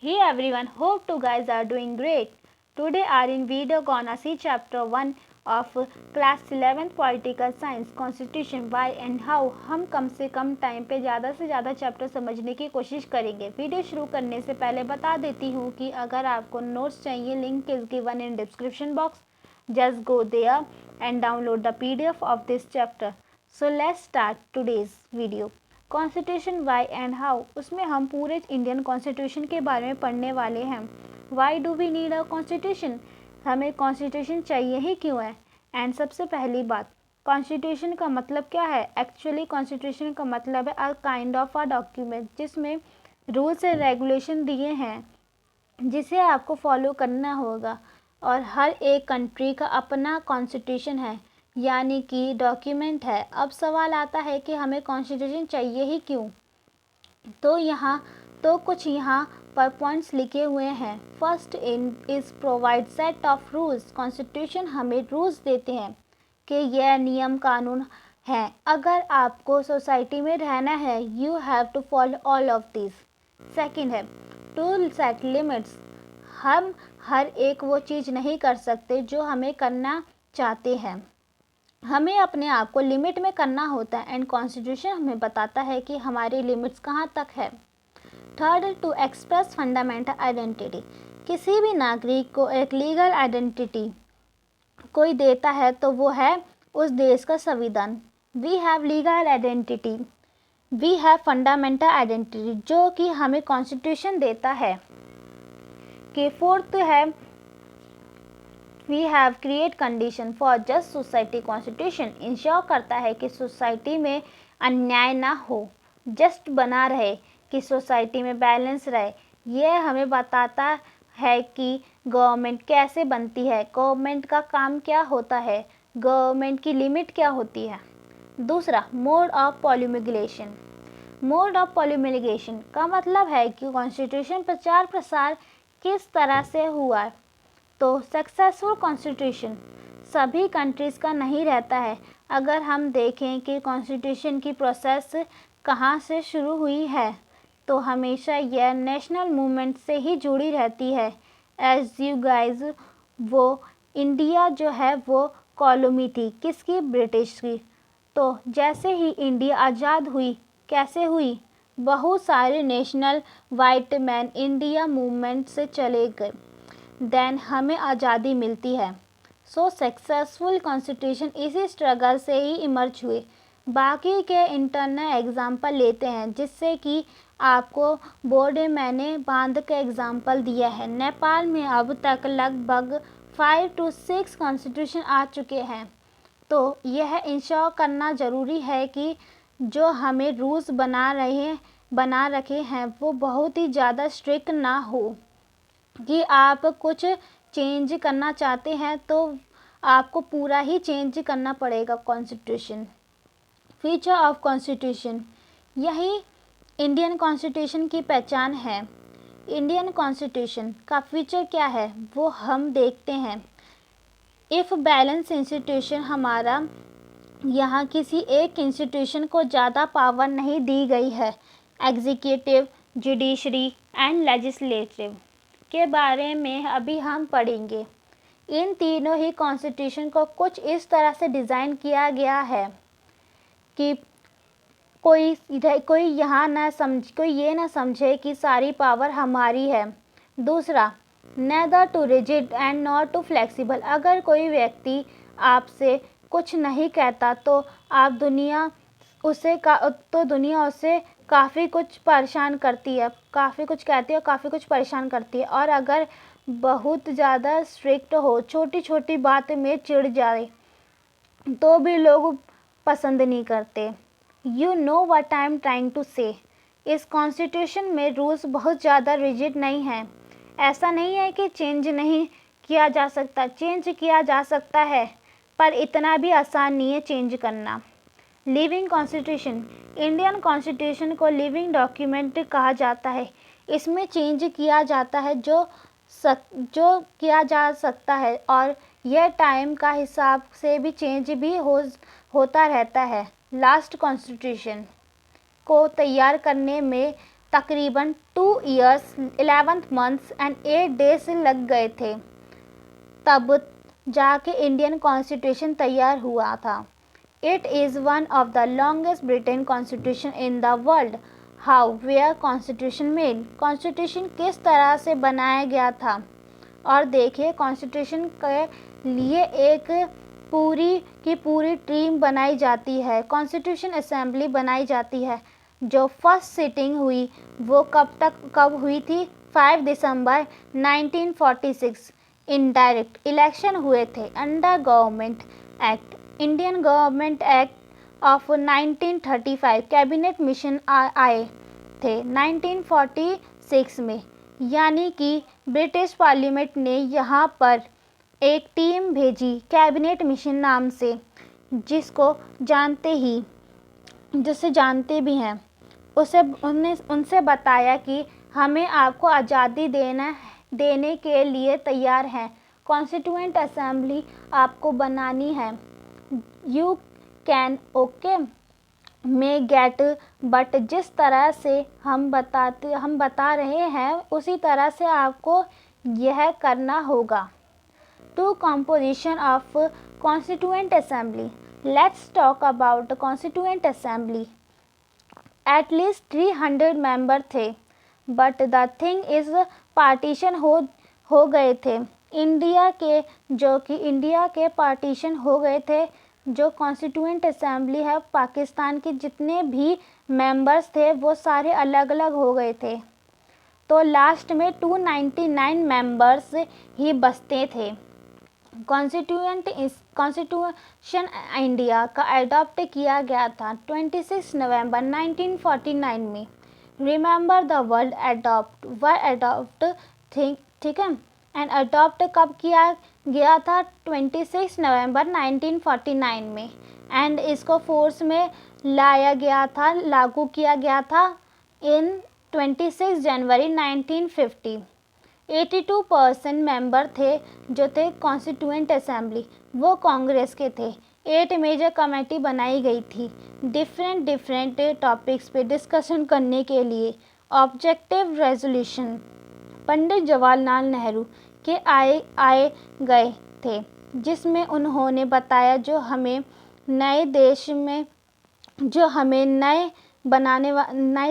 Hey everyone, hope you guys are doing great. Today are in video gonna see chapter 1 of class 11th political science constitution why and how। हम कम से कम time पे ज़्यादा से ज़्यादा chapter समझने की कोशिश करेंगे। वीडियो शुरू करने से पहले बता देती हूँ कि अगर आपको नोट्स चाहिए, link is given in description box. Just go there and download the PDF of this chapter. So let's start today's video. Constitution why and how, उसमें हम पूरे इंडियन कॉन्स्टिट्यूशन के बारे में पढ़ने वाले हैं। Why do we need a constitution, हमें कॉन्स्टिट्यूशन चाहिए ही क्यों है। एंड सबसे पहली बात, कॉन्स्टिट्यूशन का मतलब क्या है। एक्चुअली कॉन्स्टिट्यूशन का मतलब है a kind of a document जिसमें रूल्स एंड रेगुलेशन दिए हैं जिसे आपको फॉलो करना होगा। और हर एक कंट्री का अपना कॉन्स्टिट्यूशन है, यानी कि डॉक्यूमेंट है। अब सवाल आता है कि हमें कॉन्स्टिट्यूशन चाहिए ही क्यों। तो कुछ यहाँ पर पॉइंट्स लिखे हुए हैं। First is provide set of rules. Constitution हमें रूल्स देते हैं कि यह नियम कानून है। अगर आपको सोसाइटी में रहना है, you have to follow all of this. Second है टू सेट लिमिट्स। हम हर एक वो चीज़ नहीं कर सकते जो हमें करना चाहते हैं, हमें अपने आप को लिमिट में करना होता है। एंड कॉन्स्टिट्यूशन हमें बताता है कि हमारी लिमिट्स कहाँ तक है। Third, to express fundamental identity. किसी भी नागरिक को एक लीगल आइडेंटिटी कोई देता है तो वो है उस देश का संविधान। We have legal identity, we have fundamental identity, जो कि हमें कॉन्स्टिट्यूशन देता है। कि फोर्थ है we have create condition for just society. Constitution ensure करता है कि सोसाइटी में अन्याय ना हो, जस्ट बना रहे, कि सोसाइटी में बैलेंस रहे। यह हमें बताता है कि गवर्नमेंट कैसे बनती है, गवर्नमेंट का काम क्या होता है, गवर्नमेंट की लिमिट क्या होती है। दूसरा, मोड ऑफ प्रोमुलेशन। मोड ऑफ प्रोमुलेशन का मतलब है कि कॉन्स्टिट्यूशन प्रचार प्रसार किस तरह से हुआ है। तो सक्सेसफुल कॉन्स्टिट्यूशन सभी कंट्रीज़ का नहीं रहता है। अगर हम देखें कि कॉन्स्टिट्यूशन की प्रोसेस कहाँ से शुरू हुई है, तो हमेशा यह नेशनल मूवमेंट से ही जुड़ी रहती है। एज यू गाइज, वो इंडिया जो है वो कॉलोनी थी किसकी, ब्रिटिश की। तो जैसे ही इंडिया आज़ाद हुई, कैसे हुई, बहुत सारे national white man India movement से चले गए, देन हमें आज़ादी मिलती है। सो सक्सेसफुल कॉन्स्टिट्यूशन इसी स्ट्रगल से ही इमर्ज हुए। बाकी के इंटरनल एग्जाम्पल लेते हैं जिससे कि आपको बोर्ड में मैंने बांध का एग्जाम्पल दिया है। नेपाल में अब तक लगभग 5 to 6 कॉन्स्टिट्यूशन आ चुके हैं। तो यह इंश्योर करना ज़रूरी है कि जो हमें रूल्स बना रखे हैं वो बहुत ही ज़्यादा स्ट्रिक्ट ना हो, कि आप कुछ चेंज करना चाहते हैं तो आपको पूरा ही चेंज करना पड़ेगा कॉन्स्टिट्यूशन। फीचर ऑफ कॉन्स्टिट्यूशन, यही इंडियन कॉन्स्टिट्यूशन की पहचान है। इंडियन कॉन्स्टिट्यूशन का फीचर क्या है वो हम देखते हैं। इफ़ बैलेंस इंस्टीट्यूशन, हमारा यहाँ किसी एक इंस्टीट्यूशन को ज़्यादा पावर नहीं दी गई है। एग्जीक्यूटिव, जुडिशरी एंड लेजिस्लेटिव के बारे में अभी हम पढ़ेंगे। इन तीनों ही कॉन्स्टिट्यूशन को कुछ इस तरह से डिज़ाइन किया गया है कि कोई ये ना समझे कि सारी पावर हमारी है। दूसरा, neither too rigid and not too flexible. अगर कोई व्यक्ति आपसे कुछ नहीं कहता तो दुनिया उससे काफ़ी कुछ परेशान करती है, काफ़ी कुछ कहती है और काफ़ी कुछ परेशान करती है। और अगर बहुत ज़्यादा स्ट्रिक्ट हो, छोटी छोटी बात में चिढ़ जाए तो भी लोग पसंद नहीं करते। You know what I am trying to say. इस कॉन्स्टिट्यूशन में रूल्स बहुत ज़्यादा रिजिड नहीं हैं। ऐसा नहीं है कि चेंज नहीं किया जा सकता, चेंज किया जा सकता है, पर इतना भी आसान नहीं है चेंज करना। लिविंग कॉन्स्टिट्यूशन, इंडियन कॉन्स्टिट्यूशन को लिविंग डॉक्यूमेंट कहा जाता है। इसमें चेंज किया जाता है जो किया जा सकता है, और यह टाइम का हिसाब से भी चेंज भी होता रहता है। लास्ट कॉन्स्टिट्यूशन को तैयार करने में तकरीबन 2 years 11 months एंड 8 days लग गए थे, तब जाके इंडियन कॉन्स्टिट्यूशन तैयार हुआ था। It is one of the longest written constitution in the world. How were constitution made, constitution किस तरह से बनाया गया था। और देखिए कॉन्स्टिट्यूशन के लिए एक पूरी की पूरी टीम बनाई जाती है, कॉन्स्टिट्यूशन असेंबली बनाई जाती है। जो फर्स्ट सिटिंग हुई वो कब हुई थी, 5 दिसंबर 1946। इनडायरेक्ट इलेक्शन हुए थे under government act, Indian government act of 1935। Cabinet mission आए थे 1946 में, यानी कि ब्रिटिश पार्लियामेंट ने यहाँ पर एक टीम भेजी कैबिनेट मिशन नाम से, जिसे जानते भी हैं। उनसे बताया कि हमें आपको आज़ादी देने के लिए तैयार हैं, कॉन्स्टिट्यूएंट असेंबली आपको बनानी है। You can okay may gate, but जिस तरह से हम बता रहे हैं उसी तरह से आपको यह करना होगा। To composition of constituent assembly, let's talk about constituent assembly. At least 300 member थे, but the thing is partition हो गए थे इंडिया के पार्टीशन हो गए थे। जो कॉन्स्टिट्यूएंट असेंबली है पाकिस्तान के जितने भी मेंबर्स थे वो सारे अलग अलग हो गए थे, तो लास्ट में 299 मेंबर्स ही बचते थे। कॉन्स्टिट्यूशन इंडिया का अडॉप्ट किया गया था 26 नवंबर 1949 में। रिमेंबर द वर्ल्ड अडॉप्ट ठीक है, एंड अडॉप्ट कब किया गया था, 26 नवंबर 1949 में, एंड इसको फोर्स में लागू किया गया था इन 26 जनवरी 1950। 82% मेंबर थे जो थे कॉन्स्टिट्यूएंट असेंबली, वो कांग्रेस के थे। 8 मेजर कमेटी बनाई गई थी डिफरेंट टॉपिक्स पे डिस्कशन करने के लिए। ऑब्जेक्टिव रेजोल्यूशन पंडित जवाहरलाल नेहरू के आए गए थे, जिसमें उन्होंने बताया जो हमें नए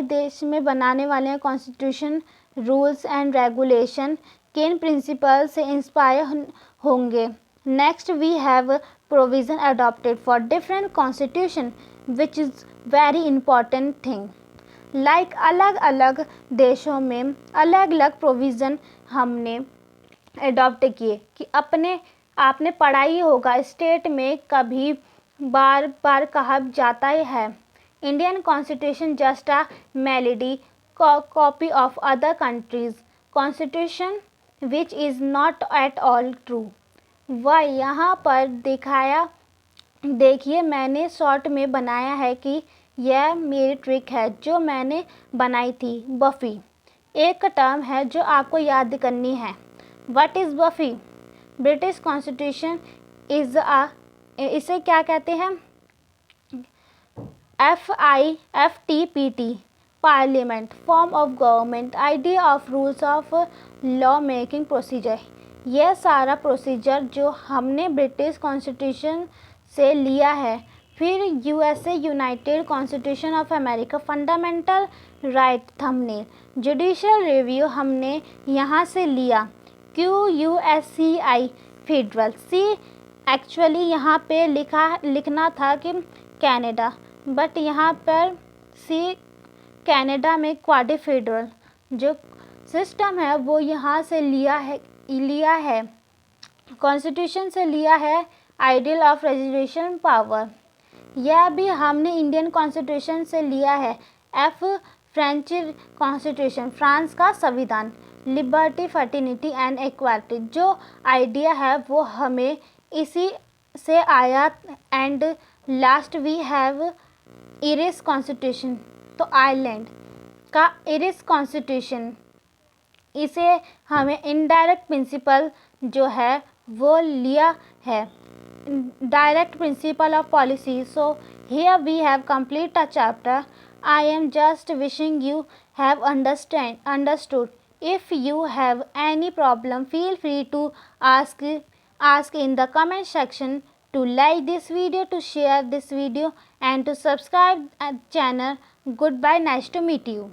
देश में बनाने वाले हैं कॉन्स्टिट्यूशन रूल्स एंड रेगुलेशन किन प्रिंसिपल से इंस्पायर होंगे। Next we have provision adopted for different constitution which is very important thing. Like अलग अलग देशों में अलग अलग प्रोविज़न हमने अडॉप्ट किए कि आपने पढ़ा ही होगा, स्टेट में कभी बार बार कहा जाता है Indian constitution just a melody copy of other countries constitution which is not at all true. वह यहाँ पर देखिए मैंने शॉर्ट में बनाया है कि यह मेरी ट्रिक है जो मैंने बनाई थी। बफी एक टर्म है जो आपको याद करनी है। What is buffy? British constitution इसे क्या कहते हैं? FTPT parliament, form of government, idea of rules of law making procedure. यह सारा प्रोसीजर जो हमने ब्रिटिश कॉन्स्टिट्यूशन से लिया है। फिर USA United constitution of America, fundamental right thumbnail, judicial review हमने यहाँ से लिया। QUSCI फेडरल, C एक्चुअली यहाँ पे लिखना था कि कनाडा, बट यहाँ पर C कनाडा में क्वाड्री फेडरल जो सिस्टम है वो यहाँ से लिया है कॉन्स्टिट्यूशन से लिया है। आइडियल ऑफ रेजर्वेशन पावर, यह भी हमने इंडियन कॉन्स्टिट्यूशन से लिया है। फ्रेंच कॉन्स्टिट्यूशन, फ्रांस का संविधान। लिबर्टी, फर्टिनिटी एंड इक्वालिटी, जो आइडिया है वो हमें इसी से आया। And last we have Irish constitution, तो आयरलैंड का आयरिश कॉन्स्टिट्यूशन, इसे हमें इनडायरेक्ट प्रिंसिपल जो है वो लिया है। Direct principle of policy. So here we have complete a chapter I am just wishing you have understood. If you have any problem, feel free to ask in the comment section, to like this video, to share this video, and to subscribe channel. Goodbye. Nice to meet you.